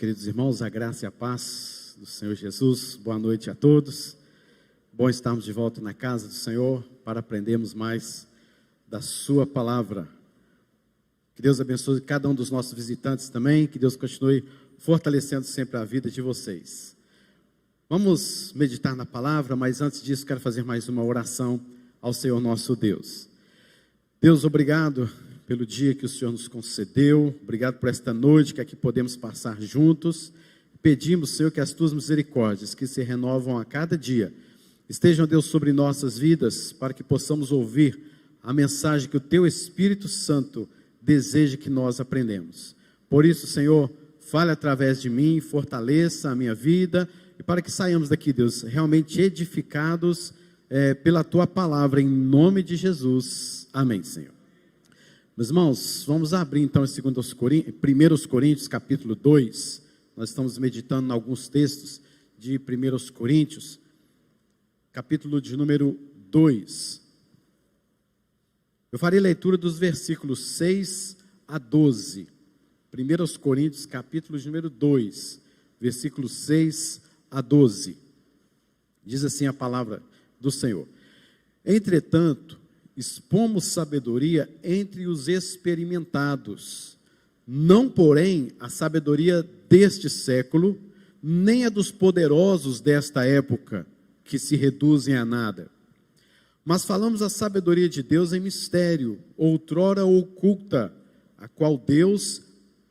Queridos irmãos, a graça e a paz do Senhor Jesus, boa noite a todos. Bom estarmos de volta na casa do Senhor para aprendermos mais da sua palavra. Que Deus abençoe cada um dos nossos visitantes também, que Deus continue fortalecendo sempre a vida de vocês. Vamos meditar na palavra, mas antes disso quero fazer mais uma oração ao Senhor nosso Deus. Deus, obrigado pelo dia que o Senhor nos concedeu, obrigado por esta noite que aqui podemos passar juntos. Pedimos, Senhor, que as tuas misericórdias, que se renovam a cada dia, estejam, Deus, sobre nossas vidas, para que possamos ouvir a mensagem que o teu Espírito Santo deseja que nós aprendamos. Por isso, Senhor, fale através de mim, fortaleça a minha vida, e para que saiamos daqui, Deus, realmente edificados pela tua palavra, em nome de Jesus. Amém, Senhor. Meus irmãos, vamos abrir então em 1 Coríntios capítulo 2, nós estamos meditando em alguns textos de 1 Coríntios, capítulo de número 2. Eu farei leitura dos versículos 6 a 12, 1 Coríntios capítulo de número 2, versículos 6 a 12, diz assim a palavra do Senhor: entretanto, expomos sabedoria entre os experimentados, não porém a sabedoria deste século, nem a dos poderosos desta época, que se reduzem a nada. Mas falamos a sabedoria de Deus em mistério, outrora oculta, a qual Deus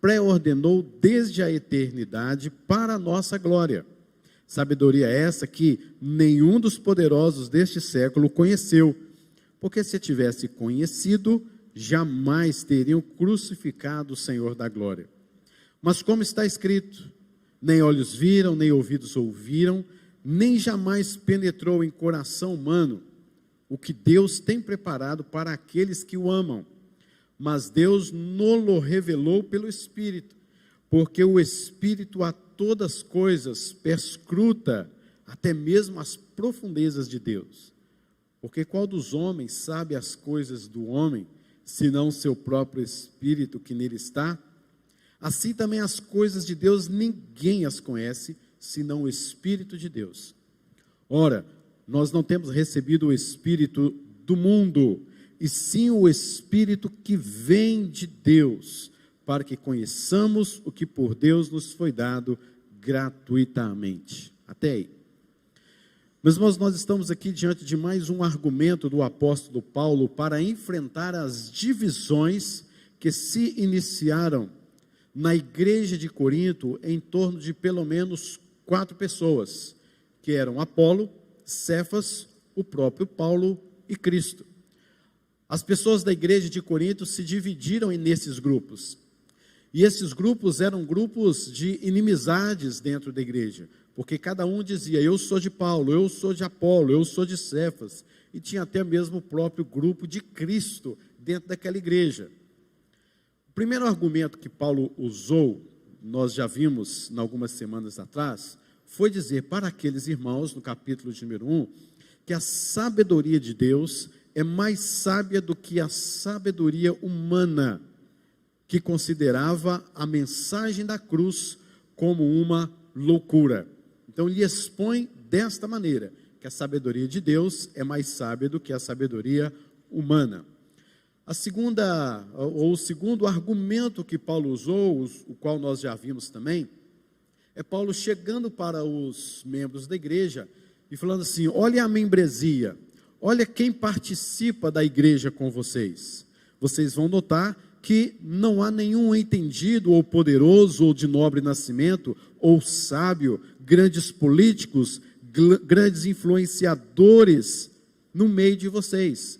pré-ordenou desde a eternidade para a nossa glória. Sabedoria essa que nenhum dos poderosos deste século conheceu, porque se tivesse conhecido, jamais teriam crucificado o Senhor da glória. Mas como está escrito, nem olhos viram, nem ouvidos ouviram, nem jamais penetrou em coração humano o que Deus tem preparado para aqueles que o amam. Mas Deus no-lo revelou pelo Espírito, porque o Espírito a todas as coisas perscruta, até mesmo as profundezas de Deus. Porque qual dos homens sabe as coisas do homem, senão seu próprio Espírito que nele está? Assim também as coisas de Deus ninguém as conhece, senão o Espírito de Deus. Ora, nós não temos recebido o Espírito do mundo, e sim o Espírito que vem de Deus, para que conheçamos o que por Deus nos foi dado gratuitamente. Até aí. Meus irmãos, nós estamos aqui diante de mais um argumento do apóstolo Paulo para enfrentar as divisões que se iniciaram na igreja de Corinto em torno de pelo menos 4 pessoas, que eram Apolo, Cefas, o próprio Paulo e Cristo. As pessoas da igreja de Corinto se dividiram nesses grupos, e esses grupos eram grupos de inimizades dentro da igreja, porque cada um dizia, eu sou de Paulo, eu sou de Apolo, eu sou de Cefas, e tinha até mesmo o próprio grupo de Cristo dentro daquela igreja. O primeiro argumento que Paulo usou, nós já vimos em algumas semanas atrás, foi dizer para aqueles irmãos, no capítulo de número 1, que a sabedoria de Deus é mais sábia do que a sabedoria humana, que considerava a mensagem da cruz como uma loucura. Então ele expõe desta maneira, que a sabedoria de Deus é mais sábia do que a sabedoria humana. O segundo argumento que Paulo usou, o qual nós já vimos também, é Paulo chegando para os membros da igreja e falando assim, olha a membresia, olha quem participa da igreja com vocês. Vocês vão notar que não há nenhum entendido, ou poderoso, ou de nobre nascimento, ou sábio, grandes políticos, grandes influenciadores no meio de vocês.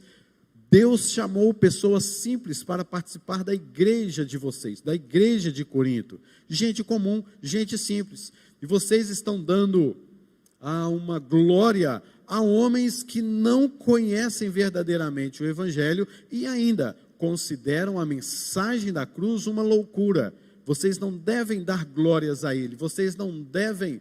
Deus chamou pessoas simples para participar da igreja de vocês, da igreja de Corinto, gente comum, gente simples, e vocês estão dando uma glória a homens que não conhecem verdadeiramente o Evangelho e ainda consideram a mensagem da cruz uma loucura. Vocês não devem dar glórias a ele, vocês não devem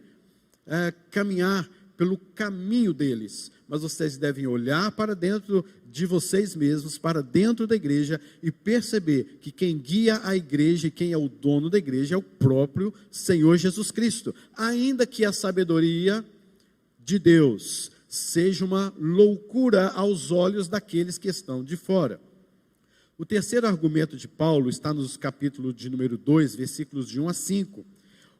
caminhar pelo caminho deles, mas vocês devem olhar para dentro de vocês mesmos, para dentro da igreja, e perceber que quem guia a igreja e quem é o dono da igreja é o próprio Senhor Jesus Cristo. Ainda que a sabedoria de Deus seja uma loucura aos olhos daqueles que estão de fora. O terceiro argumento de Paulo está nos capítulos de número 2, versículos de 1 a 5,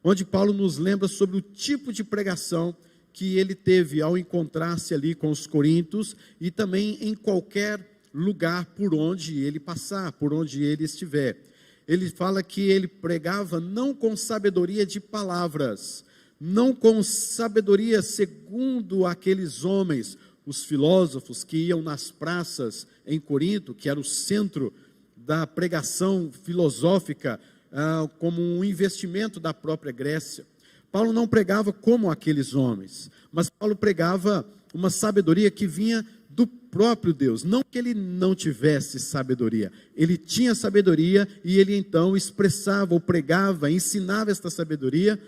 onde Paulo nos lembra sobre o tipo de pregação que ele teve ao encontrar-se ali com os coríntios e também em qualquer lugar por onde ele passar, por onde ele estiver. Ele fala que ele pregava não com sabedoria de palavras, não com sabedoria segundo aqueles homens, os filósofos que iam nas praças em Corinto, que era o centro da pregação filosófica, como um investimento da própria Grécia. Paulo não pregava como aqueles homens, mas Paulo pregava uma sabedoria que vinha do próprio Deus. Não que ele não tivesse sabedoria, ele tinha sabedoria e ele então expressava ou pregava, ensinava esta sabedoria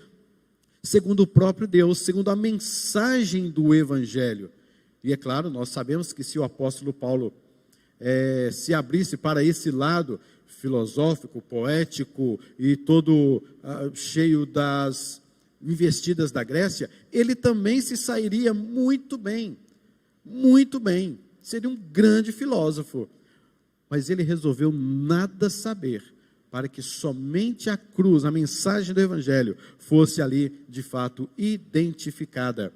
segundo o próprio Deus, segundo a mensagem do Evangelho. E é claro, nós sabemos que se o apóstolo Paulo se abrisse para esse lado filosófico, poético e todo cheio das investidas da Grécia, ele também se sairia muito bem, seria um grande filósofo, mas ele resolveu nada saber, para que somente a cruz, a mensagem do Evangelho, fosse ali, de fato, identificada.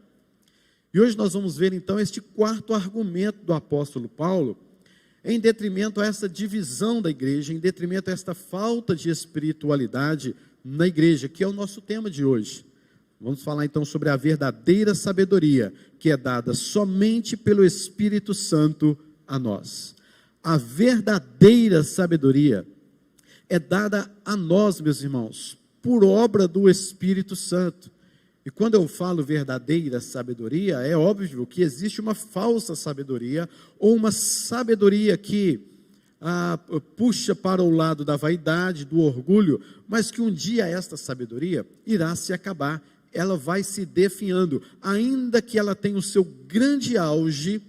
E hoje nós vamos ver então este quarto argumento do apóstolo Paulo, em detrimento a essa divisão da igreja, em detrimento a esta falta de espiritualidade na igreja, que é o nosso tema de hoje. Vamos falar então sobre a verdadeira sabedoria, que é dada somente pelo Espírito Santo a nós. A verdadeira sabedoria é dada a nós, meus irmãos, por obra do Espírito Santo. E quando eu falo verdadeira sabedoria, é óbvio que existe uma falsa sabedoria, ou uma sabedoria que puxa para o lado da vaidade, do orgulho, mas que um dia esta sabedoria irá se acabar. Ela vai se definhando, ainda que ela tenha o seu grande auge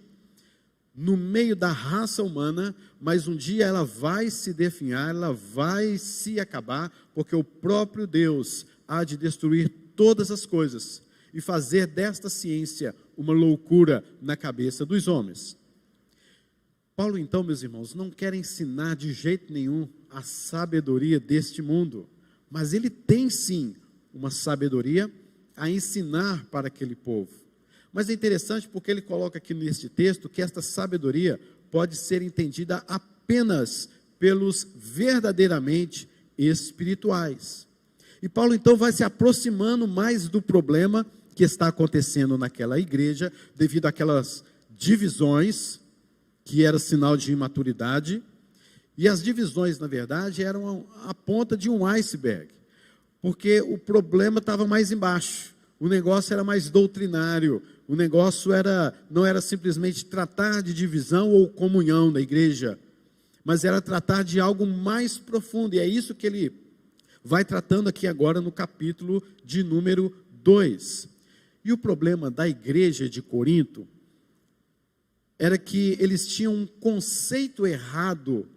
no meio da raça humana, mas um dia ela vai se definhar, ela vai se acabar, porque o próprio Deus há de destruir todas as coisas e fazer desta ciência uma loucura na cabeça dos homens. Paulo então, meus irmãos, não quer ensinar de jeito nenhum a sabedoria deste mundo, mas ele tem sim uma sabedoria a ensinar para aquele povo. Mas é interessante porque ele coloca aqui neste texto que esta sabedoria pode ser entendida apenas pelos verdadeiramente espirituais. E Paulo então vai se aproximando mais do problema que está acontecendo naquela igreja, devido àquelas divisões, que era sinal de imaturidade, e as divisões, na verdade, eram a ponta de um iceberg, porque o problema estava mais embaixo, o negócio era mais doutrinário, o negócio não era simplesmente tratar de divisão ou comunhão da igreja, mas era tratar de algo mais profundo, e é isso que ele vai tratando aqui agora no capítulo de número 2. E o problema da igreja de Corinto era que eles tinham um conceito errado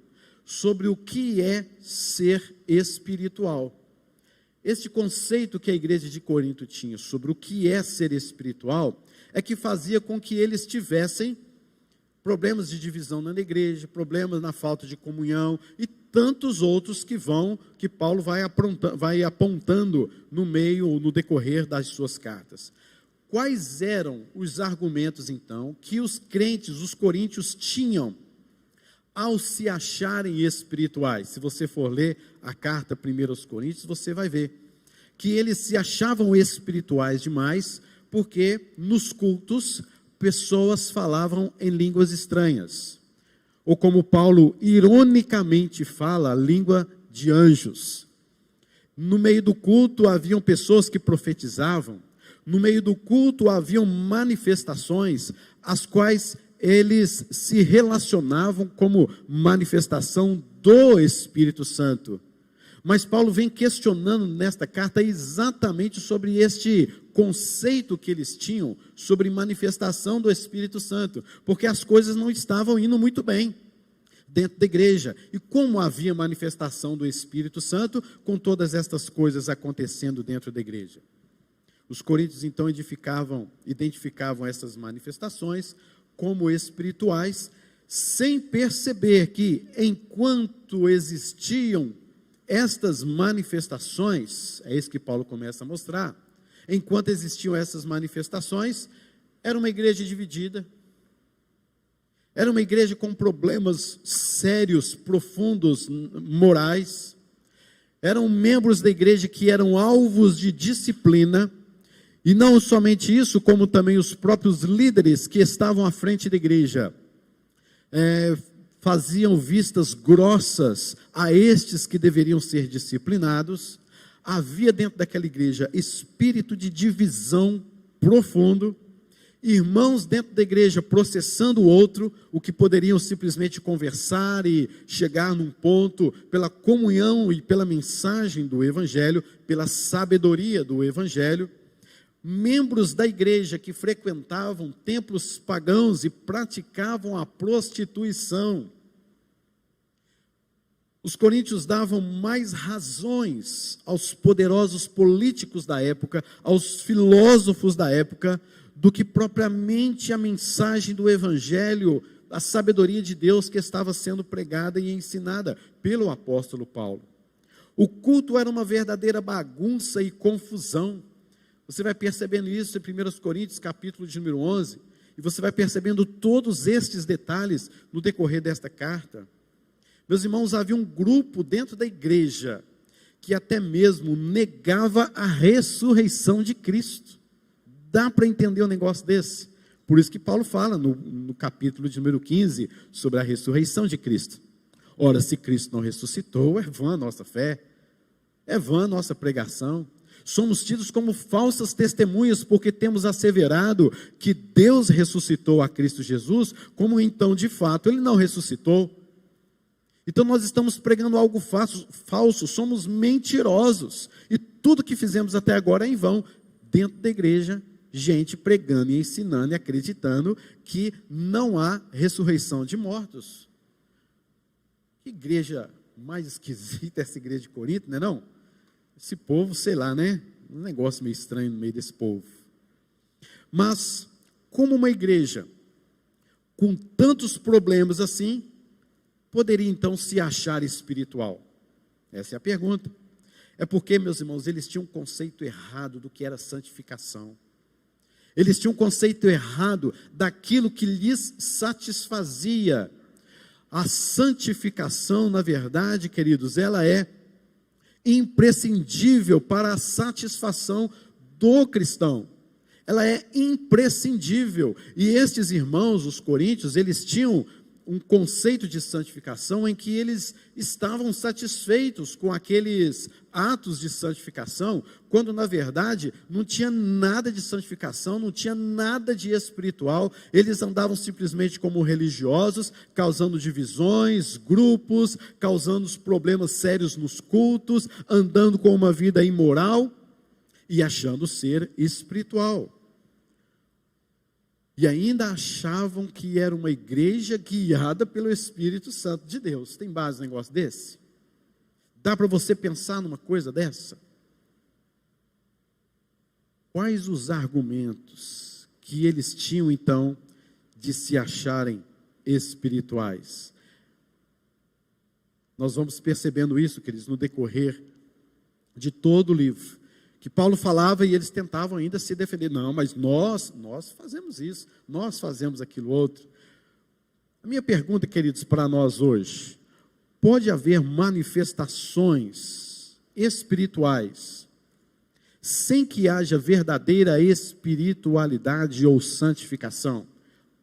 sobre o que é ser espiritual. Este conceito que a igreja de Corinto tinha sobre o que é ser espiritual é que fazia com que eles tivessem problemas de divisão na igreja, problemas na falta de comunhão e tantos outros que Paulo vai apontando no meio ou no decorrer das suas cartas. Quais eram os argumentos então que os crentes, os coríntios tinham ao se acharem espirituais? Se você for ler a carta 1 aos Coríntios, você vai ver que eles se achavam espirituais demais, porque nos cultos pessoas falavam em línguas estranhas, ou como Paulo ironicamente fala, a língua de anjos. No meio do culto haviam pessoas que profetizavam, no meio do culto haviam manifestações, as quais eles se relacionavam como manifestação do Espírito Santo. Mas Paulo vem questionando nesta carta exatamente sobre este conceito que eles tinham sobre manifestação do Espírito Santo, porque as coisas não estavam indo muito bem dentro da igreja. E como havia manifestação do Espírito Santo, com todas estas coisas acontecendo dentro da igreja? Os coríntios então identificavam essas manifestações como espirituais, sem perceber que, enquanto existiam estas manifestações, é isso que Paulo começa a mostrar, enquanto existiam essas manifestações, era uma igreja dividida, era uma igreja com problemas sérios, profundos, morais, eram membros da igreja que eram alvos de disciplina, e não somente isso, como também os próprios líderes que estavam à frente da igreja, faziam vistas grossas a estes que deveriam ser disciplinados. Havia dentro daquela igreja espírito de divisão profundo, irmãos dentro da igreja processando o outro, o que poderiam simplesmente conversar e chegar num ponto pela comunhão e pela mensagem do evangelho, pela sabedoria do evangelho. Membros da igreja que frequentavam templos pagãos e praticavam a prostituição. Os coríntios davam mais razões aos poderosos políticos da época, aos filósofos da época, do que propriamente a mensagem do evangelho, a sabedoria de Deus que estava sendo pregada e ensinada pelo apóstolo Paulo. O culto era uma verdadeira bagunça e confusão. Você vai percebendo isso em 1 Coríntios, capítulo de número 11, e você vai percebendo todos estes detalhes no decorrer desta carta. Meus irmãos, havia um grupo dentro da igreja que até mesmo negava a ressurreição de Cristo. Dá para entender um negócio desse? Por isso que Paulo fala no capítulo de número 15 sobre a ressurreição de Cristo. Ora, se Cristo não ressuscitou, é vã a nossa fé, é vã a nossa pregação. Somos tidos como falsas testemunhas, porque temos asseverado que Deus ressuscitou a Cristo Jesus, como então de fato Ele não ressuscitou. Então nós estamos pregando algo falso, somos mentirosos, e tudo que fizemos até agora é em vão. Dentro da igreja, gente pregando e ensinando e acreditando que não há ressurreição de mortos. Que igreja mais esquisita essa igreja de Corinto, não é não? Esse povo, sei lá, né? Um negócio meio estranho no meio desse povo. Mas, como uma igreja com tantos problemas assim, poderia então se achar espiritual? Essa é a pergunta. É porque, meus irmãos, eles tinham um conceito errado do que era santificação. Eles tinham um conceito errado daquilo que lhes satisfazia. A santificação, na verdade, queridos, ela é imprescindível para a satisfação do cristão. Ela é imprescindível. E estes irmãos, os coríntios, eles tinham um conceito de santificação em que eles estavam satisfeitos com aqueles atos de santificação, quando na verdade não tinha nada de santificação, não tinha nada de espiritual. Eles andavam simplesmente como religiosos, causando divisões, grupos, causando problemas sérios nos cultos, andando com uma vida imoral e achando ser espiritual. E ainda achavam que era uma igreja guiada pelo Espírito Santo de Deus. Tem base no negócio desse? Dá para você pensar numa coisa dessa? Quais os argumentos que eles tinham então de se acharem espirituais? Nós vamos percebendo isso, queridos, no decorrer de todo o livro. Que Paulo falava e eles tentavam ainda se defender. Não, mas nós fazemos isso, nós fazemos aquilo outro. A minha pergunta, queridos, para nós hoje: pode haver manifestações espirituais sem que haja verdadeira espiritualidade ou santificação?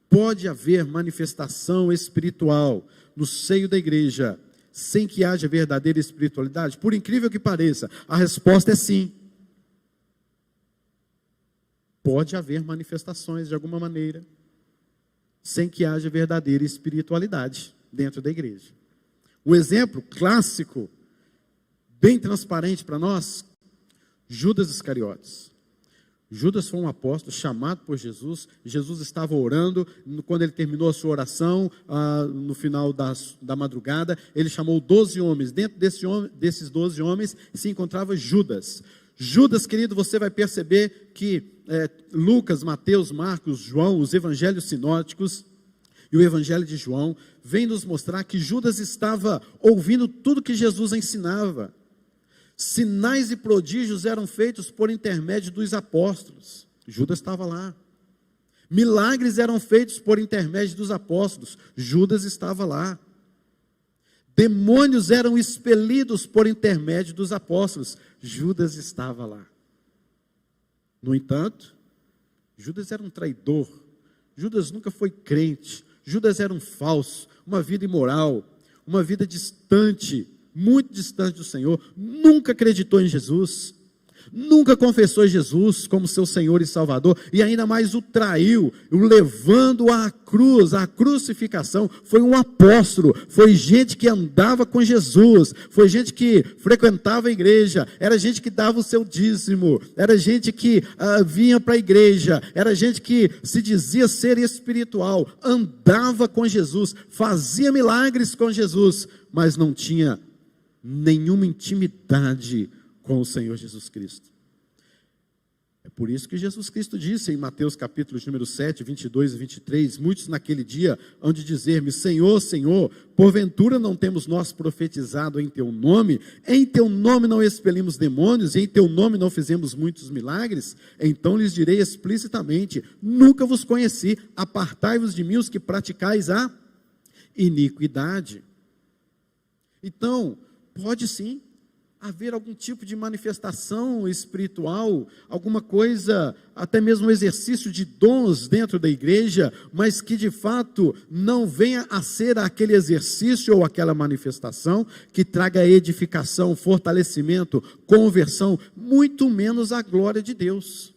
Pode haver manifestação espiritual no seio da igreja sem que haja verdadeira espiritualidade? Por incrível que pareça, a resposta é sim. Pode haver manifestações de alguma maneira, sem que haja verdadeira espiritualidade dentro da igreja. Um exemplo clássico, bem transparente para nós, Judas Iscariotes. Judas foi um apóstolo chamado por Jesus. Jesus estava orando. Quando ele terminou a sua oração, no final da madrugada, ele chamou 12 homens. Dentro desses 12 homens se encontrava Judas. Judas, querido, você vai perceber que Lucas, Mateus, Marcos, João, os evangelhos sinóticos e o evangelho de João vem nos mostrar que Judas estava ouvindo tudo que Jesus ensinava. Sinais e prodígios eram feitos por intermédio dos apóstolos. Judas estava lá. Milagres eram feitos por intermédio dos apóstolos. Judas estava lá. Demônios eram expelidos por intermédio dos apóstolos. Judas estava lá. No entanto, Judas era um traidor. Judas nunca foi crente. Judas era um falso, uma vida imoral, uma vida distante, muito distante do Senhor, nunca acreditou em Jesus, nunca confessou Jesus como seu Senhor e Salvador, e ainda mais o traiu, o levando à cruz, à crucificação. Foi um apóstolo, foi gente que andava com Jesus, foi gente que frequentava a igreja, era gente que dava o seu dízimo, era gente que vinha para a igreja, era gente que se dizia ser espiritual, andava com Jesus, fazia milagres com Jesus, mas não tinha nenhuma intimidade com o Senhor Jesus Cristo. É por isso que Jesus Cristo disse em Mateus capítulo número 7, 22 e 23, muitos naquele dia hão de dizer-me, Senhor, Senhor, porventura não temos nós profetizado em teu nome não expelimos demônios, e em teu nome não fizemos muitos milagres? Então lhes direi explicitamente, nunca vos conheci, apartai-vos de mim os que praticais a iniquidade. Então, pode sim haver algum tipo de manifestação espiritual, alguma coisa, até mesmo um exercício de dons dentro da igreja, mas que de fato não venha a ser aquele exercício ou aquela manifestação que traga edificação, fortalecimento, conversão, muito menos a glória de Deus.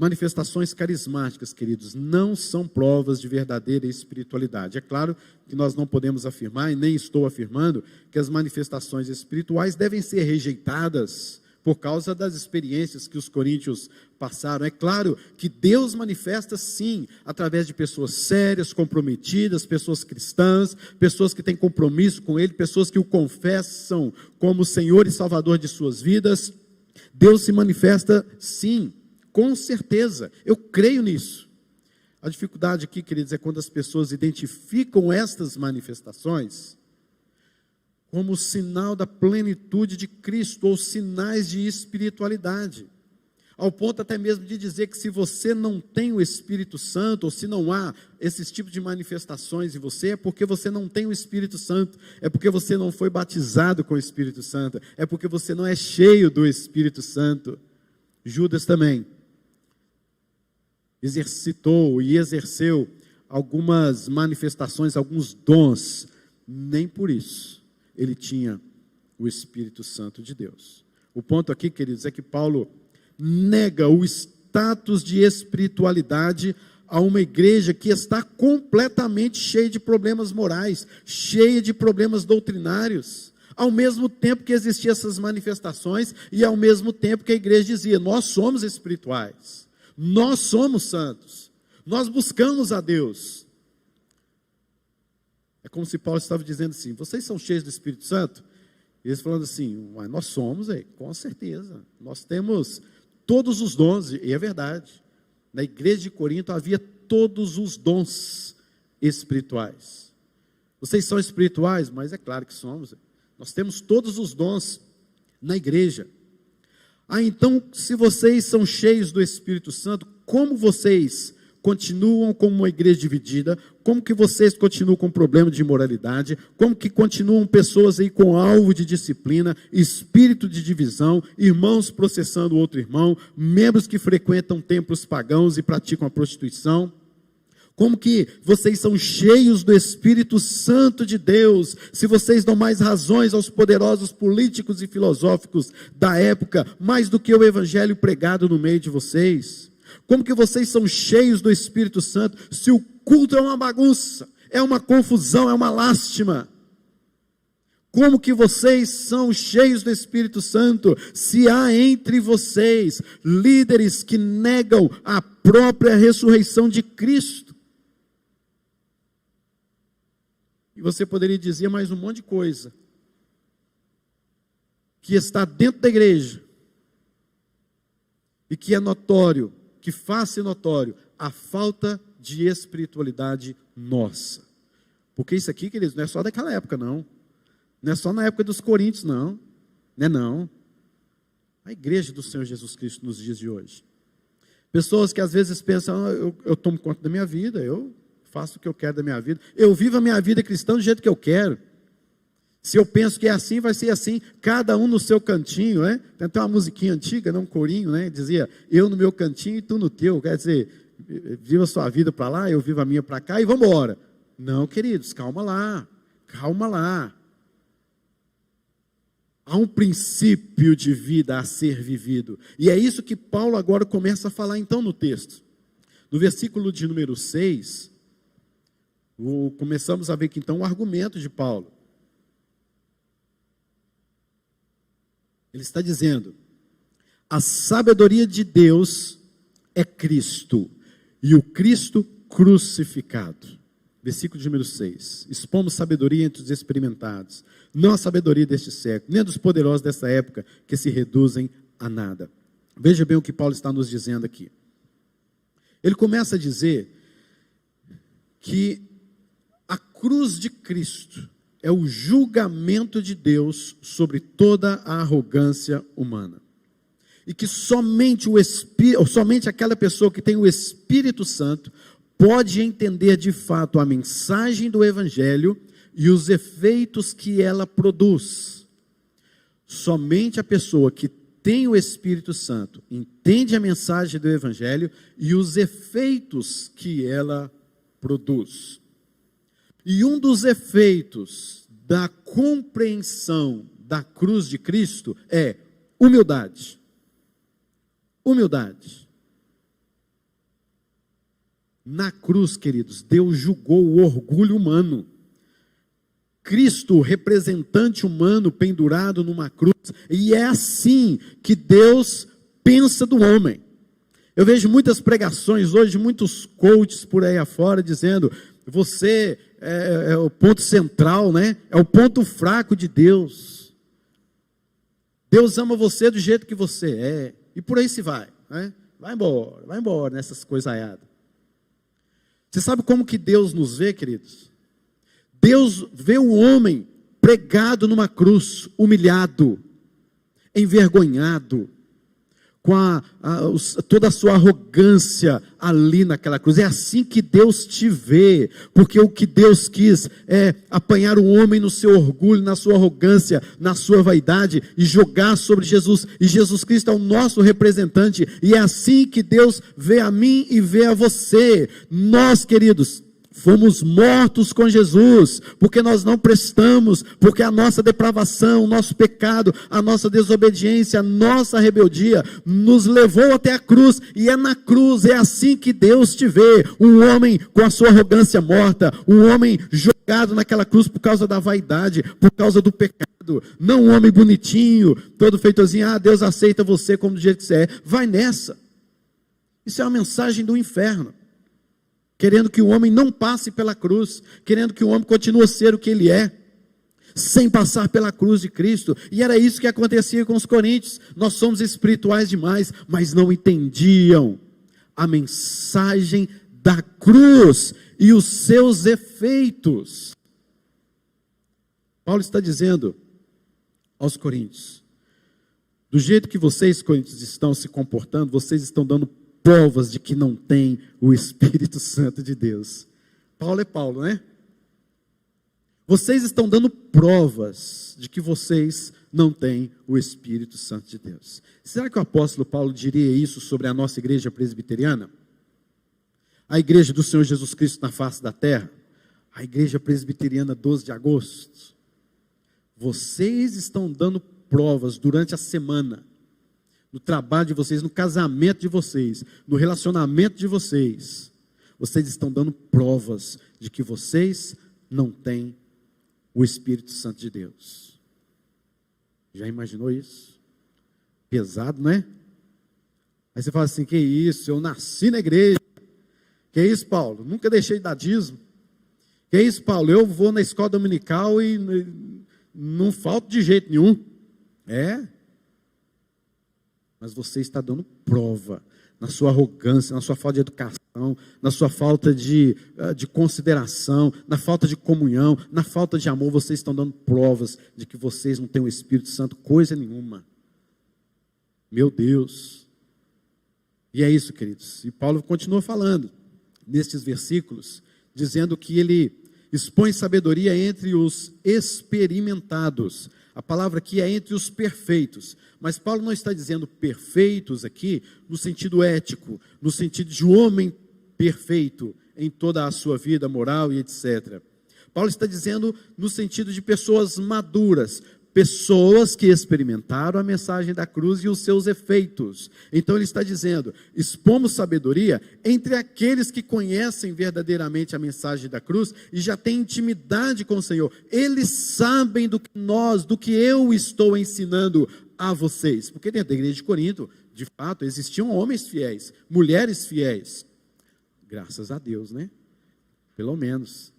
Manifestações carismáticas, queridos, não são provas de verdadeira espiritualidade. É claro que nós não podemos afirmar, e nem estou afirmando, que as manifestações espirituais devem ser rejeitadas por causa das experiências que os coríntios passaram. É claro que Deus manifesta sim, através de pessoas sérias, comprometidas, pessoas cristãs, pessoas que têm compromisso com Ele, pessoas que o confessam como Senhor e Salvador de suas vidas. Deus se manifesta sim, com certeza, eu creio nisso. A dificuldade aqui, queridos, é quando as pessoas identificam estas manifestações como sinal da plenitude de Cristo, ou sinais de espiritualidade, ao ponto até mesmo de dizer que se você não tem o Espírito Santo, ou se não há esses tipos de manifestações em você, é porque você não tem o Espírito Santo, é porque você não foi batizado com o Espírito Santo, é porque você não é cheio do Espírito Santo. Judas também exercitou e exerceu algumas manifestações, alguns dons, nem por isso ele tinha o Espírito Santo de Deus. O ponto aqui, queridos, é que Paulo nega o status de espiritualidade a uma igreja que está completamente cheia de problemas morais, cheia de problemas doutrinários, ao mesmo tempo que existiam essas manifestações, e ao mesmo tempo que a igreja dizia, nós somos espirituais, nós somos santos, nós buscamos a Deus. É como se Paulo estava dizendo assim, vocês são cheios do Espírito Santo? E eles falando assim, mas nós somos, com certeza, nós temos todos os dons, e é verdade. Na igreja de Corinto havia todos os dons espirituais. Vocês são espirituais? Mas é claro que somos. Nós temos todos os dons na igreja. Então, se vocês são cheios do Espírito Santo, como vocês continuam como uma igreja dividida? Como que vocês continuam com problema de imoralidade? Como que continuam pessoas aí com alvo de disciplina, espírito de divisão, irmãos processando outro irmão, membros que frequentam templos pagãos e praticam a prostituição? Como que vocês são cheios do Espírito Santo de Deus, se vocês dão mais razões aos poderosos políticos e filosóficos da época, mais do que o evangelho pregado no meio de vocês? Como que vocês são cheios do Espírito Santo, se o culto é uma bagunça, é uma confusão, é uma lástima? como que vocês são cheios do Espírito Santo, se há entre vocês líderes que negam a própria ressurreição de Cristo? E você poderia dizer mais um monte de coisa, que está dentro da igreja, e que é notório, que faz-se notório, a falta de espiritualidade nossa. Porque isso aqui, queridos, não é só daquela época, não. Não é só na época dos coríntios, não. Não é não. A igreja do Senhor Jesus Cristo nos dias de hoje. Pessoas que às vezes pensam, eu tomo conta da minha vida, eu faço o que eu quero da minha vida, eu vivo a minha vida cristã do jeito que eu quero. Se eu penso que é assim, vai ser assim, cada um no seu cantinho, né? Tem até uma musiquinha antiga, um corinho, né? Dizia, eu no meu cantinho e tu no teu. Quer dizer, viva a sua vida para lá, eu vivo a minha para cá e vamos embora. Não, queridos, calma lá, calma lá. Há um princípio de vida a ser vivido. E é isso que Paulo agora começa a falar então no texto. No versículo de número 6, começamos a ver que então o argumento de Paulo. Ele está dizendo, a sabedoria de Deus é Cristo, e o Cristo crucificado. Versículo de número 6, expomos sabedoria entre os experimentados, não a sabedoria deste século, nem a dos poderosos dessa época, que se reduzem a nada. Veja bem o que Paulo está nos dizendo aqui. Ele começa a dizer que a cruz de Cristo é o julgamento de Deus sobre toda a arrogância humana. E que somente aquela pessoa que tem o Espírito Santo pode entender de fato a mensagem do Evangelho e os efeitos que ela produz. Somente a pessoa que tem o Espírito Santo entende a mensagem do Evangelho e os efeitos que ela produz. E um dos efeitos da compreensão da cruz de Cristo é humildade. Humildade. Na cruz, queridos, Deus julgou o orgulho humano. Cristo, representante humano, pendurado numa cruz, e é assim que Deus pensa do homem. Eu vejo muitas pregações hoje, muitos coaches por aí afora, dizendo, você é o ponto central, né? É o ponto fraco de Deus. Deus ama você do jeito que você é, e por aí se vai, né? Vai embora nessas coisaiadas. Você sabe como que Deus nos vê, queridos? Deus vê o homem pregado numa cruz, humilhado, envergonhado, com toda a sua arrogância ali naquela cruz. É assim que Deus te vê, porque o que Deus quis é apanhar o homem no seu orgulho, na sua arrogância, na sua vaidade, e jogar sobre Jesus, e Jesus Cristo é o nosso representante, e é assim que Deus vê a mim e vê a você. Nós, queridos, fomos mortos com Jesus, porque nós não prestamos, porque a nossa depravação, o nosso pecado, a nossa desobediência, a nossa rebeldia, nos levou até a cruz, e é na cruz, é assim que Deus te vê, um homem com a sua arrogância morta, um homem jogado naquela cruz por causa da vaidade, por causa do pecado, não um homem bonitinho, todo feitozinho, Deus aceita você como do jeito que você é, vai nessa. Isso é uma mensagem do inferno. Querendo que o homem não passe pela cruz, querendo que o homem continue a ser o que ele é, sem passar pela cruz de Cristo. E era isso que acontecia com os coríntios. Nós somos espirituais demais, mas não entendiam a mensagem da cruz e os seus efeitos. Paulo está dizendo aos coríntios, do jeito que vocês, coríntios, estão se comportando, vocês estão dando provas de que não tem o Espírito Santo de Deus. Paulo é Paulo, né? Vocês estão dando provas de que vocês não têm o Espírito Santo de Deus. Será que o apóstolo Paulo diria isso sobre a nossa igreja presbiteriana? A igreja do Senhor Jesus Cristo na face da terra? A igreja presbiteriana 12 de agosto? Vocês estão dando provas durante a semana, no trabalho de vocês, no casamento de vocês, no relacionamento de vocês, vocês estão dando provas de que vocês não têm o Espírito Santo de Deus. Já imaginou isso? Pesado, não é? Aí você fala assim, que isso, eu nasci na igreja. Que isso, Paulo? Nunca deixei de dar dízimo. Que isso, Paulo? Eu vou na escola dominical e não falto de jeito nenhum. Mas você está dando prova na sua arrogância, na sua falta de educação, na sua falta de consideração, na falta de comunhão, na falta de amor. Vocês estão dando provas de que vocês não têm o Espírito Santo, coisa nenhuma. Meu Deus. E é isso, queridos. E Paulo continua falando nestes versículos, dizendo que ele expõe sabedoria entre os experimentados. A palavra aqui é entre os perfeitos. Mas Paulo não está dizendo perfeitos aqui no sentido ético, no sentido de homem perfeito em toda a sua vida moral e etc. Paulo está dizendo no sentido de pessoas maduras, pessoas que experimentaram a mensagem da cruz e os seus efeitos. Então ele está dizendo, expomos sabedoria entre aqueles que conhecem verdadeiramente a mensagem da cruz e já têm intimidade com o Senhor. Eles sabem do que eu estou ensinando a vocês. Porque dentro da igreja de Corinto, de fato, existiam homens fiéis, mulheres fiéis. Graças a Deus, né? Pelo menos.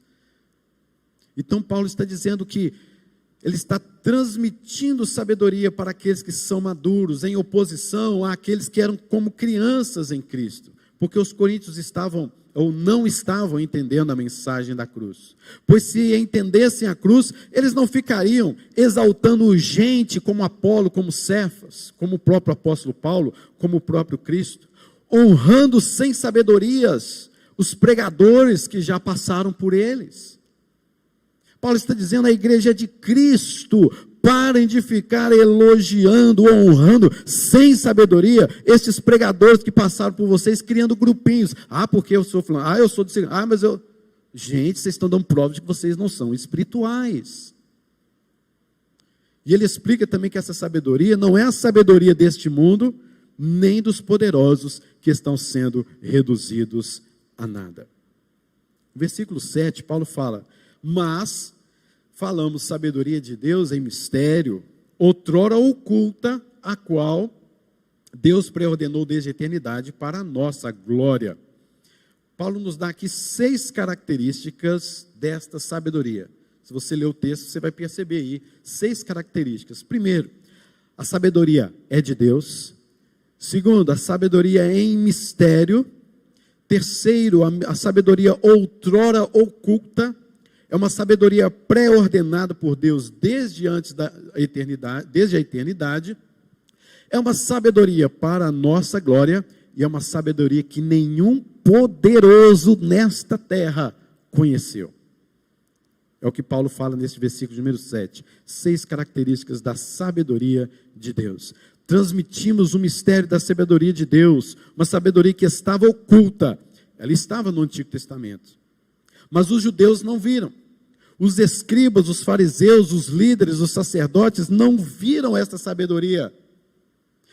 Então Paulo está dizendo que ele está transmitindo sabedoria para aqueles que são maduros, em oposição àqueles que eram como crianças em Cristo, porque os coríntios estavam ou não estavam entendendo a mensagem da cruz, pois se entendessem a cruz, eles não ficariam exaltando gente como Apolo, como Cefas, como o próprio apóstolo Paulo, como o próprio Cristo, honrando sem sabedorias os pregadores que já passaram por eles. Paulo está dizendo, a igreja de Cristo, parem de ficar elogiando, honrando, sem sabedoria, esses pregadores que passaram por vocês, criando grupinhos. Porque eu sou fulano, eu sou de ciclano, mas eu... Gente, vocês estão dando prova de que vocês não são espirituais. E ele explica também que essa sabedoria não é a sabedoria deste mundo, nem dos poderosos que estão sendo reduzidos a nada. No versículo 7, Paulo fala, mas falamos sabedoria de Deus em mistério, outrora oculta, a qual Deus preordenou desde a eternidade para a nossa glória. Paulo nos dá aqui 6 características desta sabedoria. Se você ler o texto, você vai perceber aí 6 características. Primeiro, a sabedoria é de Deus. Segundo, a sabedoria é em mistério. Terceiro, a sabedoria outrora oculta. É uma sabedoria pré-ordenada por Deus desde antes da eternidade, desde a eternidade. É uma sabedoria para a nossa glória e é uma sabedoria que nenhum poderoso nesta terra conheceu. É o que Paulo fala nesse versículo número 7. 6 características da sabedoria de Deus. Transmitimos o mistério da sabedoria de Deus, uma sabedoria que estava oculta. Ela estava no Antigo Testamento. Mas os judeus não viram. Os escribas, os fariseus, os líderes, os sacerdotes não viram esta sabedoria.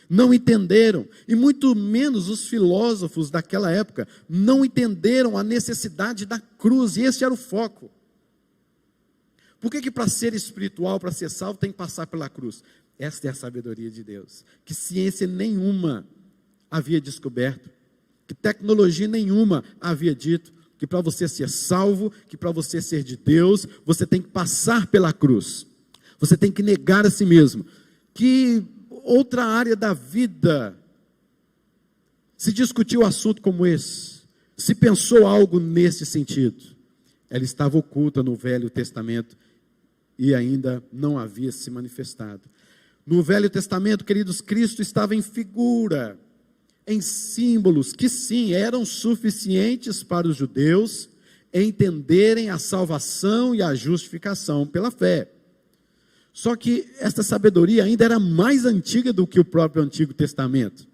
Não entenderam. E muito menos os filósofos daquela época não entenderam a necessidade da cruz. E esse era o foco. Por que para ser espiritual, para ser salvo, tem que passar pela cruz? Esta é a sabedoria de Deus. Que ciência nenhuma havia descoberto. Que tecnologia nenhuma havia dito. Que para você ser salvo, que para você ser de Deus, você tem que passar pela cruz. Você tem que negar a si mesmo. Que outra área da vida se discutiu um assunto como esse? Se pensou algo nesse sentido? Ela estava oculta no Velho Testamento e ainda não havia se manifestado. No Velho Testamento, queridos, Cristo estava em figura, em símbolos que sim, eram suficientes para os judeus entenderem a salvação e a justificação pela fé. Só que esta sabedoria ainda era mais antiga do que o próprio Antigo Testamento.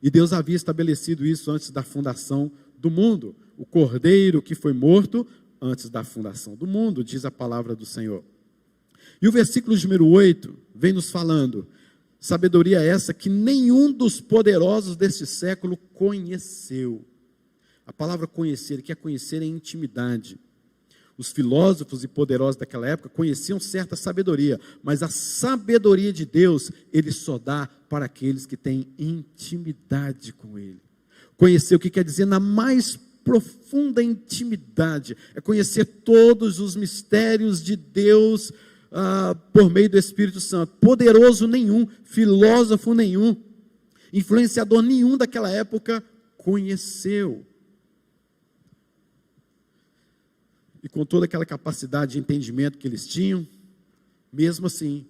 E Deus havia estabelecido isso antes da fundação do mundo. O Cordeiro que foi morto antes da fundação do mundo, diz a palavra do Senhor. E o versículo número 8 vem nos falando, sabedoria essa que nenhum dos poderosos deste século conheceu. A palavra conhecer, que é conhecer em intimidade. Os filósofos e poderosos daquela época conheciam certa sabedoria, mas a sabedoria de Deus, Ele só dá para aqueles que têm intimidade com Ele. Conhecer o que quer dizer na mais profunda intimidade, é conhecer todos os mistérios de Deus por meio do Espírito Santo. Poderoso nenhum, filósofo nenhum, influenciador nenhum daquela época conheceu. E com toda aquela capacidade de entendimento que eles tinham, mesmo assim,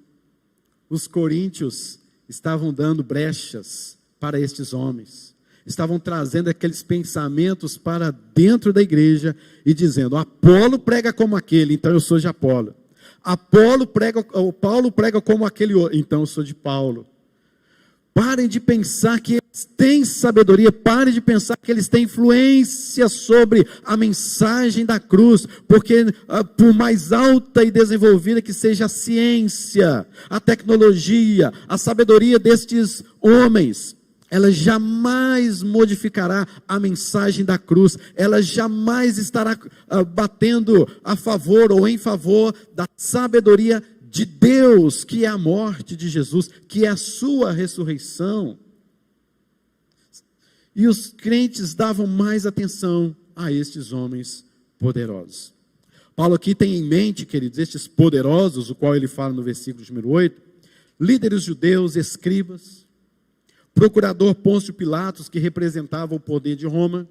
os coríntios estavam dando brechas para estes homens, estavam trazendo aqueles pensamentos para dentro da igreja e dizendo: Apolo prega como aquele, então eu sou de Apolo. Paulo prega como aquele outro, então eu sou de Paulo. Parem de pensar que eles têm sabedoria, parem de pensar que eles têm influência sobre a mensagem da cruz, porque por mais alta e desenvolvida que seja a ciência, a tecnologia, a sabedoria destes homens, ela jamais modificará a mensagem da cruz, ela jamais estará batendo a favor ou em favor da sabedoria de Deus, que é a morte de Jesus, que é a sua ressurreição. E os crentes davam mais atenção a estes homens poderosos. Paulo aqui tem em mente, queridos, estes poderosos, o qual ele fala no versículo número 8, líderes judeus, escribas, procurador Pôncio Pilatos, que representava o poder de Roma,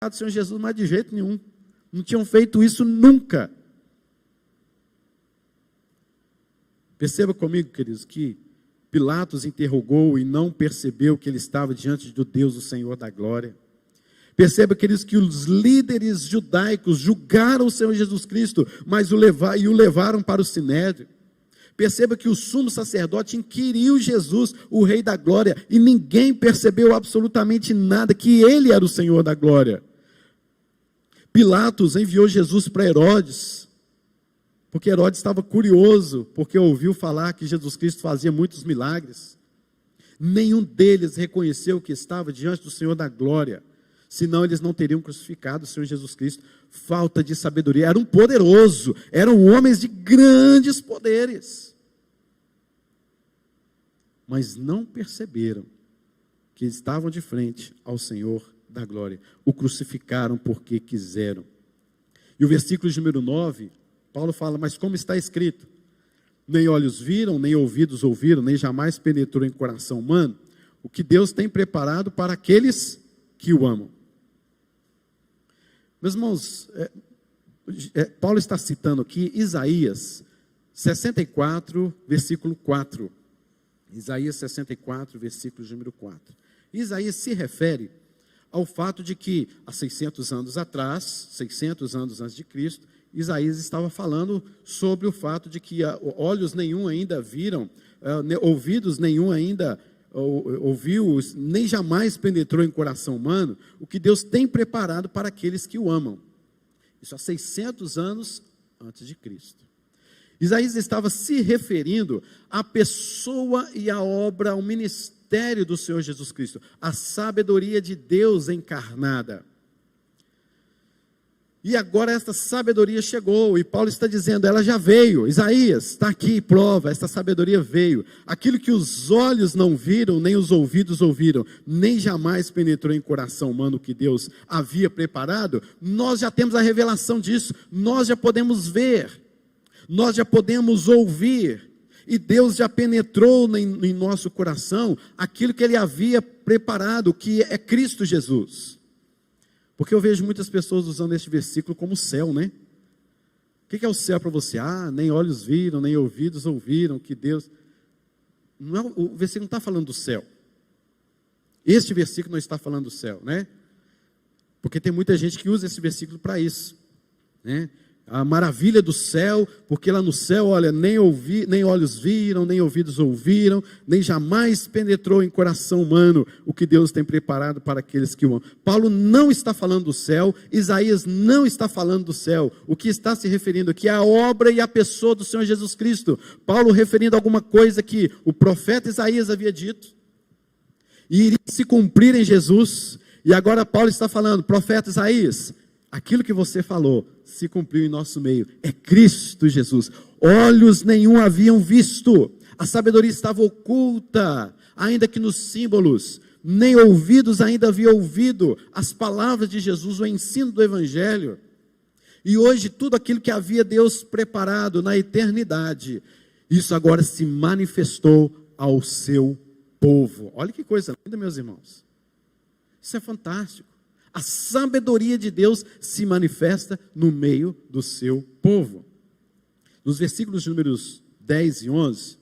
do Senhor Jesus, mas de jeito nenhum, não tinham feito isso nunca. Perceba comigo, queridos, que Pilatos interrogou e não percebeu que ele estava diante do Deus, o Senhor da glória. Perceba, queridos, que os líderes judaicos julgaram o Senhor Jesus Cristo, mas o levaram para o sinédrio. Perceba que o sumo sacerdote inquiriu Jesus, o Rei da glória, e ninguém percebeu absolutamente nada, que ele era o Senhor da glória. Pilatos enviou Jesus para Herodes, porque Herodes estava curioso, porque ouviu falar que Jesus Cristo fazia muitos milagres. Nenhum deles reconheceu que estava diante do Senhor da glória, senão eles não teriam crucificado o Senhor Jesus Cristo. Falta de sabedoria. Era um poderoso, eram homens de grandes poderes, mas não perceberam que estavam de frente ao Senhor da glória. O crucificaram porque quiseram. E o versículo número 9, Paulo fala: mas como está escrito, nem olhos viram, nem ouvidos ouviram, nem jamais penetrou em coração humano o que Deus tem preparado para aqueles que o amam. Meus irmãos, Paulo está citando aqui Isaías 64, versículo 4. Isaías 64, versículo número 4. Isaías se refere ao fato de que, há 600 anos atrás, 600 anos antes de Cristo, Isaías estava falando sobre o fato de que olhos nenhum ainda viram, ouvidos nenhum ainda ouviu, nem jamais penetrou em coração humano, o que Deus tem preparado para aqueles que o amam. Isso há 600 anos antes de Cristo. Isaías estava se referindo à pessoa e à obra, ao ministério do Senhor Jesus Cristo, a sabedoria de Deus encarnada. E agora esta sabedoria chegou, e Paulo está dizendo, ela já veio. Isaías está aqui, prova, esta sabedoria veio. Aquilo que os olhos não viram, nem os ouvidos ouviram, nem jamais penetrou em coração humano que Deus havia preparado, nós já temos a revelação disso, nós já podemos ver, nós já podemos ouvir, e Deus já penetrou em nosso coração aquilo que Ele havia preparado, que é Cristo Jesus. Porque eu vejo muitas pessoas usando este versículo como céu, né? O que é o céu para você? Nem olhos viram, nem ouvidos ouviram, que Deus... Não, o versículo não está falando do céu. Este versículo não está falando do céu, né? Porque tem muita gente que usa esse versículo para isso, né? a maravilha do céu, porque lá no céu, olha, nem olhos viram, nem ouvidos ouviram, nem jamais penetrou em coração humano o que Deus tem preparado para aqueles que o amam. Paulo não está falando do céu, Isaías não está falando do céu. O que está se referindo aqui é a obra e a pessoa do Senhor Jesus Cristo. Paulo referindo a alguma coisa que o profeta Isaías havia dito, e iria se cumprir em Jesus, e agora Paulo está falando, profeta Isaías, aquilo que você falou se cumpriu em nosso meio, é Cristo Jesus. Olhos nenhum haviam visto, a sabedoria estava oculta, ainda que nos símbolos, nem ouvidos ainda haviam ouvido as palavras de Jesus, o ensino do Evangelho. E hoje tudo aquilo que havia Deus preparado na eternidade, isso agora se manifestou ao seu povo. Olha que coisa linda, meus irmãos. Isso é fantástico. A sabedoria de Deus se manifesta no meio do seu povo. Nos versículos números 10 e 11,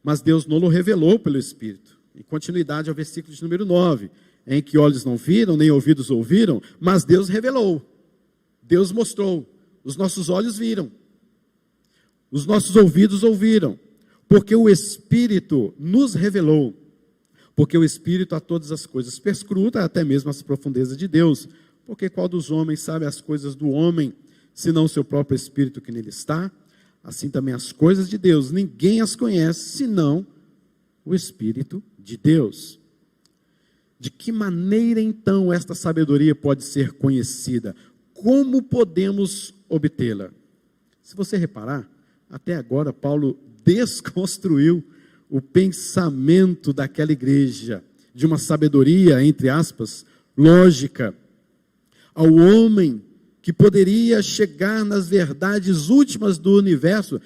mas Deus não o revelou pelo Espírito. Em continuidade ao versículo de número 9, em que olhos não viram, nem ouvidos ouviram, mas Deus revelou. Deus mostrou. Os nossos olhos viram. Os nossos ouvidos ouviram. Porque o Espírito nos revelou. Porque o Espírito a todas as coisas perscruta, até mesmo as profundezas de Deus. Porque qual dos homens sabe as coisas do homem, senão o seu próprio Espírito que nele está? Assim também as coisas de Deus, ninguém as conhece, senão o Espírito de Deus. De que maneira então esta sabedoria pode ser conhecida? Como podemos obtê-la? Se você reparar, até agora Paulo desconstruiu o pensamento daquela igreja, de uma sabedoria, entre aspas, lógica, ao homem que poderia chegar nas verdades últimas do universo,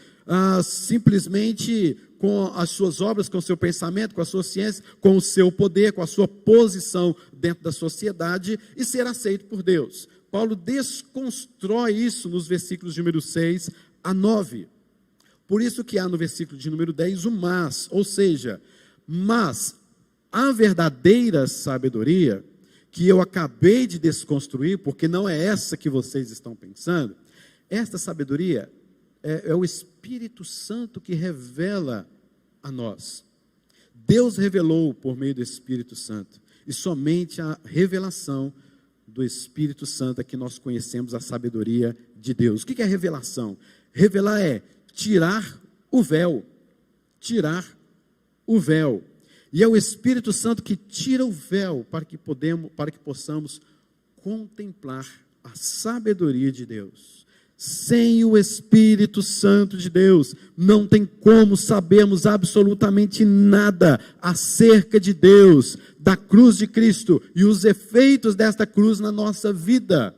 simplesmente com as suas obras, com o seu pensamento, com a sua ciência, com o seu poder, com a sua posição dentro da sociedade, e ser aceito por Deus. Paulo desconstrói isso nos versículos de número 6 a 9. Por isso que há no versículo de número 10 o mas, ou seja, mas a verdadeira sabedoria, que eu acabei de desconstruir, porque não é essa que vocês estão pensando, esta sabedoria é o Espírito Santo que revela a nós. Deus revelou por meio do Espírito Santo, e somente a revelação do Espírito Santo é que nós conhecemos a sabedoria de Deus. O que é revelação? Revelar é tirar o véu, tirar o véu, e é o Espírito Santo que tira o véu para que possamos contemplar a sabedoria de Deus. Sem o Espírito Santo de Deus, não tem como sabermos absolutamente nada acerca de Deus, da cruz de Cristo e os efeitos desta cruz na nossa vida.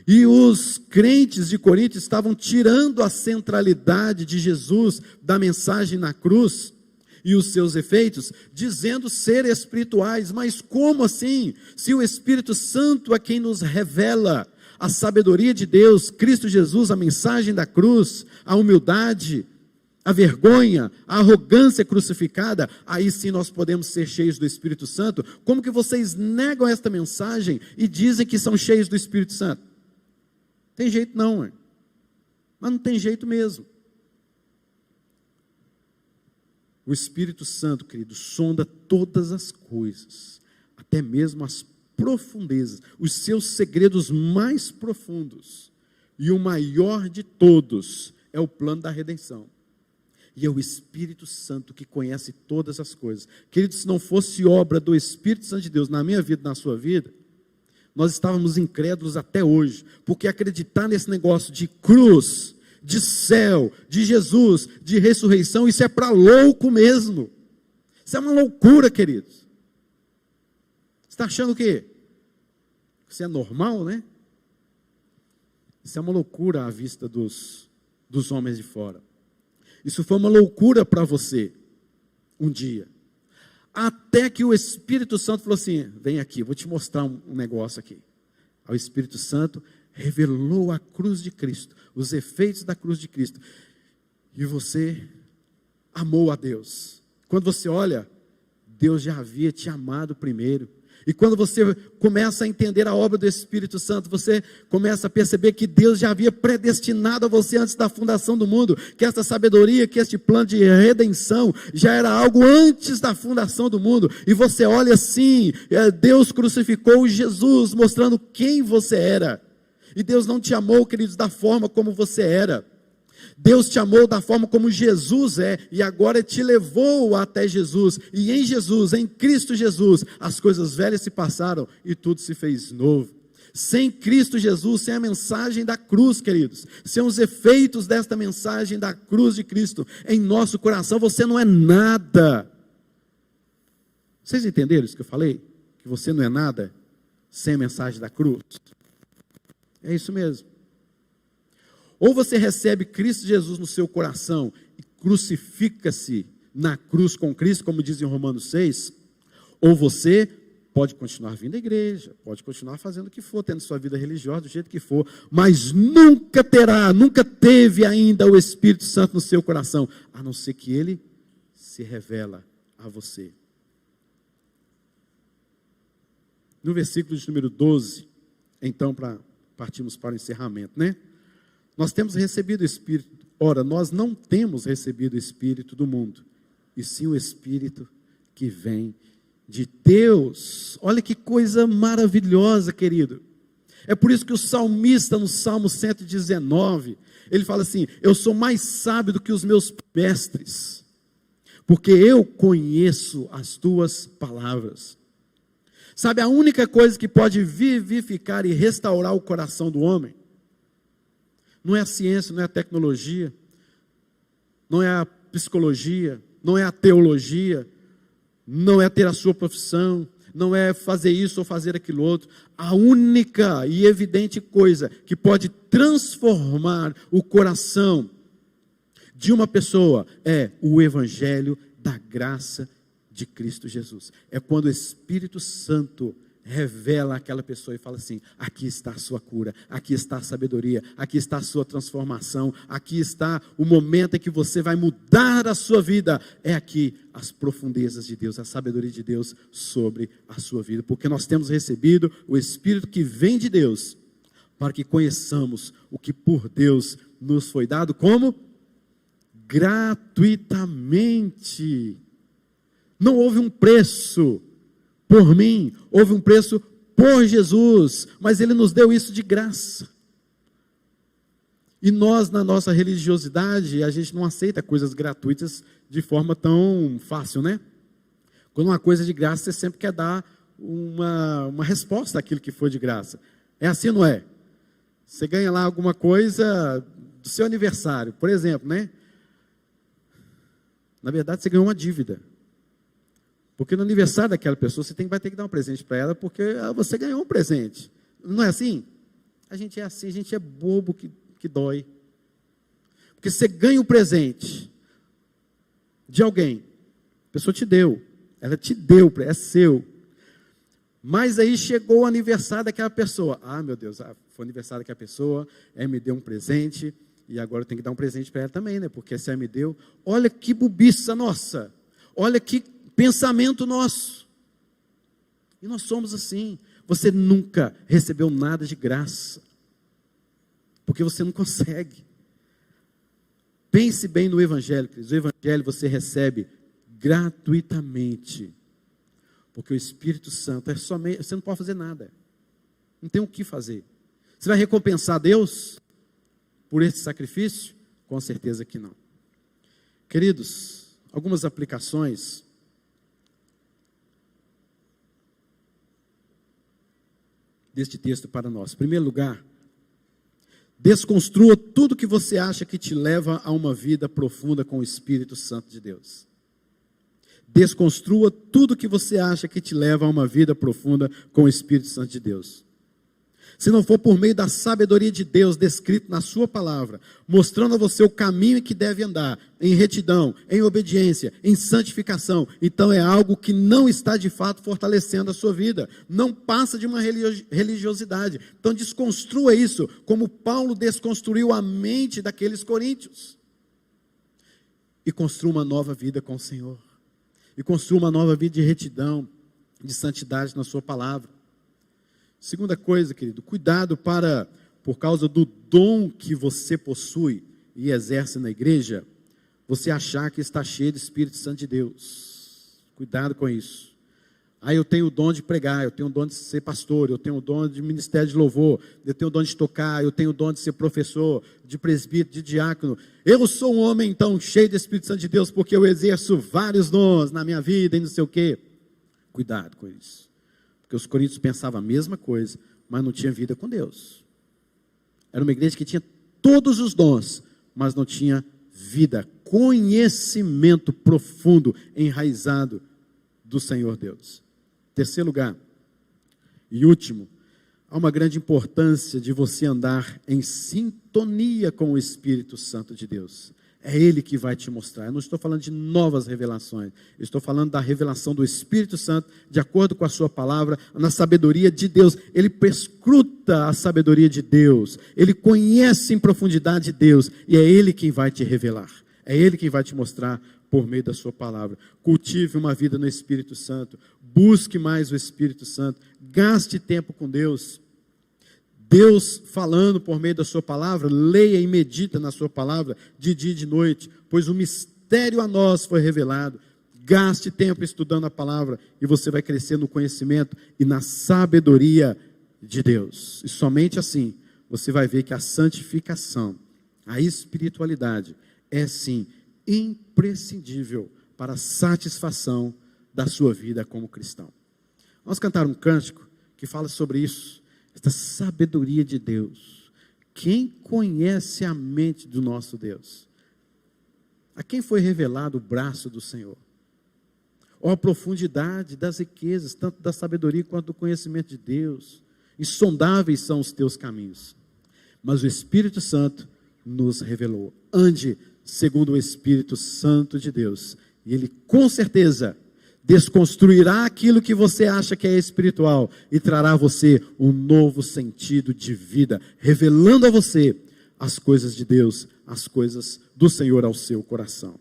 E os crentes de Corinto estavam tirando a centralidade de Jesus da mensagem na cruz e os seus efeitos, dizendo ser espirituais. Mas como assim? Se o Espírito Santo é quem nos revela a sabedoria de Deus, Cristo Jesus, a mensagem da cruz, a humildade, a vergonha, a arrogância crucificada, aí sim nós podemos ser cheios do Espírito Santo. Como que vocês negam esta mensagem e dizem que são cheios do Espírito Santo? Tem jeito não, hein? Mas não tem jeito mesmo. O Espírito Santo, querido, sonda todas as coisas, até mesmo as profundezas, os seus segredos mais profundos. E o maior de todos é o plano da redenção. E é o Espírito Santo que conhece todas as coisas. Querido, se não fosse obra do Espírito Santo de Deus na minha vida e na sua vida, nós estávamos incrédulos até hoje, porque acreditar nesse negócio de cruz, de céu, de Jesus, de ressurreição, isso é para louco mesmo. Isso é uma loucura, queridos. Você está achando o quê? Isso é normal, né? Isso é uma loucura à vista dos homens de fora. Isso foi uma loucura para você, um dia. Até que o Espírito Santo falou assim, vem aqui, vou te mostrar um negócio aqui. O Espírito Santo revelou a cruz de Cristo, os efeitos da cruz de Cristo. E você amou a Deus. Quando você olha, Deus já havia te amado primeiro. E quando você começa a entender a obra do Espírito Santo, você começa a perceber que Deus já havia predestinado a você antes da fundação do mundo, que essa sabedoria, que este plano de redenção já era algo antes da fundação do mundo. E você olha assim, Deus crucificou Jesus, mostrando quem você era. E Deus não te amou, queridos, da forma como você era. Deus te amou da forma como Jesus é, e agora te levou até Jesus, e em Jesus, em Cristo Jesus, as coisas velhas se passaram e tudo se fez novo. Sem Cristo Jesus, sem a mensagem da cruz, queridos, sem os efeitos desta mensagem da cruz de Cristo em nosso coração, você não é nada. Vocês entenderam isso que eu falei? Que você não é nada sem a mensagem da cruz? É isso mesmo. Ou você recebe Cristo Jesus no seu coração e crucifica-se na cruz com Cristo, como diz em Romanos 6, ou você pode continuar vindo à igreja, pode continuar fazendo o que for, tendo sua vida religiosa do jeito que for, mas nunca teve ainda o Espírito Santo no seu coração, a não ser que ele se revela a você. No versículo de número 12, então, partimos para o encerramento, né? Nós temos recebido o Espírito. Ora, nós não temos recebido o Espírito do mundo, e sim o Espírito que vem de Deus. Olha que coisa maravilhosa, querido. É por isso que o salmista, no Salmo 119, ele fala assim: eu sou mais sábio do que os meus mestres, porque eu conheço as tuas palavras. Sabe, a única coisa que pode vivificar e restaurar o coração do homem, não é a ciência, não é a tecnologia, não é a psicologia, não é a teologia, não é ter a sua profissão, não é fazer isso ou fazer aquilo outro. A única e evidente coisa que pode transformar o coração de uma pessoa é o Evangelho da graça de Cristo Jesus. É quando o Espírito Santo revela aquela pessoa e fala assim: aqui está a sua cura, aqui está a sabedoria, aqui está a sua transformação, aqui está o momento em que você vai mudar a sua vida. É aqui as profundezas de Deus, a sabedoria de Deus sobre a sua vida, porque nós temos recebido o Espírito que vem de Deus, para que conheçamos o que por Deus nos foi dado como gratuitamente. Não houve um preço por mim, houve um preço por Jesus, mas Ele nos deu isso de graça. E nós, na nossa religiosidade, a gente não aceita coisas gratuitas de forma tão fácil, né? Quando uma coisa é de graça, você sempre quer dar uma resposta àquilo que foi de graça. É assim, não é? Você ganha lá alguma coisa do seu aniversário, por exemplo, né? Na verdade, você ganhou uma dívida. Porque no aniversário daquela pessoa, você vai ter que dar um presente para ela, porque você ganhou um presente. Não é assim? A gente é assim, a gente é bobo que dói. Porque você ganha um presente de alguém, a pessoa te deu, ela te deu, é seu. Mas aí chegou o aniversário daquela pessoa. Ah, meu Deus, foi o aniversário daquela pessoa, ela me deu um presente, e agora eu tenho que dar um presente para ela também, né? Porque se ela me deu, olha que bobiça nossa, olha que pensamento nosso. E nós somos assim. Você nunca recebeu nada de graça, porque você não consegue. Pense bem no Evangelho, queridos. O Evangelho você recebe gratuitamente, porque o Espírito Santo é somente, você não pode fazer nada, não tem o que fazer. Você vai recompensar Deus por esse sacrifício? Com certeza que não. Queridos, algumas aplicações deste texto para nós. Em primeiro lugar, desconstrua tudo que você acha que te leva a uma vida profunda com o Espírito Santo de Deus. Desconstrua tudo que você acha que te leva a uma vida profunda com o Espírito Santo de Deus. Se não for por meio da sabedoria de Deus descrito na sua palavra, mostrando a você o caminho em que deve andar, em retidão, em obediência, em santificação, então é algo que não está de fato fortalecendo a sua vida, não passa de uma religiosidade. Então desconstrua isso, como Paulo desconstruiu a mente daqueles coríntios, e construa uma nova vida com o Senhor, e construa uma nova vida de retidão, de santidade na sua palavra. Segunda coisa, querido, cuidado por causa do dom que você possui e exerce na igreja, você achar que está cheio do Espírito Santo de Deus. Cuidado com isso. Eu tenho o dom de pregar, eu tenho o dom de ser pastor, eu tenho o dom de ministério de louvor, eu tenho o dom de tocar, eu tenho o dom de ser professor, de presbítero, de diácono. Eu sou um homem, então, cheio do Espírito Santo de Deus, porque eu exerço vários dons na minha vida e não sei o quê. Cuidado com isso. Porque os coríntios pensavam a mesma coisa, mas não tinha vida com Deus. Era uma igreja que tinha todos os dons, mas não tinha vida, conhecimento profundo, enraizado do Senhor Deus. Terceiro lugar, e último, há uma grande importância de você andar em sintonia com o Espírito Santo de Deus. É Ele que vai te mostrar. Eu não estou falando de novas revelações, eu estou falando da revelação do Espírito Santo, de acordo com a sua palavra, na sabedoria de Deus. Ele perscruta a sabedoria de Deus, Ele conhece em profundidade Deus, e é Ele quem vai te revelar, é Ele quem vai te mostrar por meio da sua palavra. Cultive uma vida no Espírito Santo, busque mais o Espírito Santo, gaste tempo com Deus. Deus falando por meio da sua palavra, leia e medita na sua palavra, de dia e de noite, pois o mistério a nós foi revelado. Gaste tempo estudando a palavra, e você vai crescer no conhecimento e na sabedoria de Deus. E somente assim, você vai ver que a santificação, a espiritualidade, é sim imprescindível para a satisfação da sua vida como cristão. Vamos cantar um cântico que fala sobre isso, esta sabedoria de Deus. Quem conhece a mente do nosso Deus? A quem foi revelado o braço do Senhor? A profundidade das riquezas, tanto da sabedoria quanto do conhecimento de Deus. Insondáveis são os teus caminhos. Mas o Espírito Santo nos revelou. Ande segundo o Espírito Santo de Deus, e Ele com certeza desconstruirá aquilo que você acha que é espiritual, e trará a você um novo sentido de vida, revelando a você as coisas de Deus, as coisas do Senhor ao seu coração.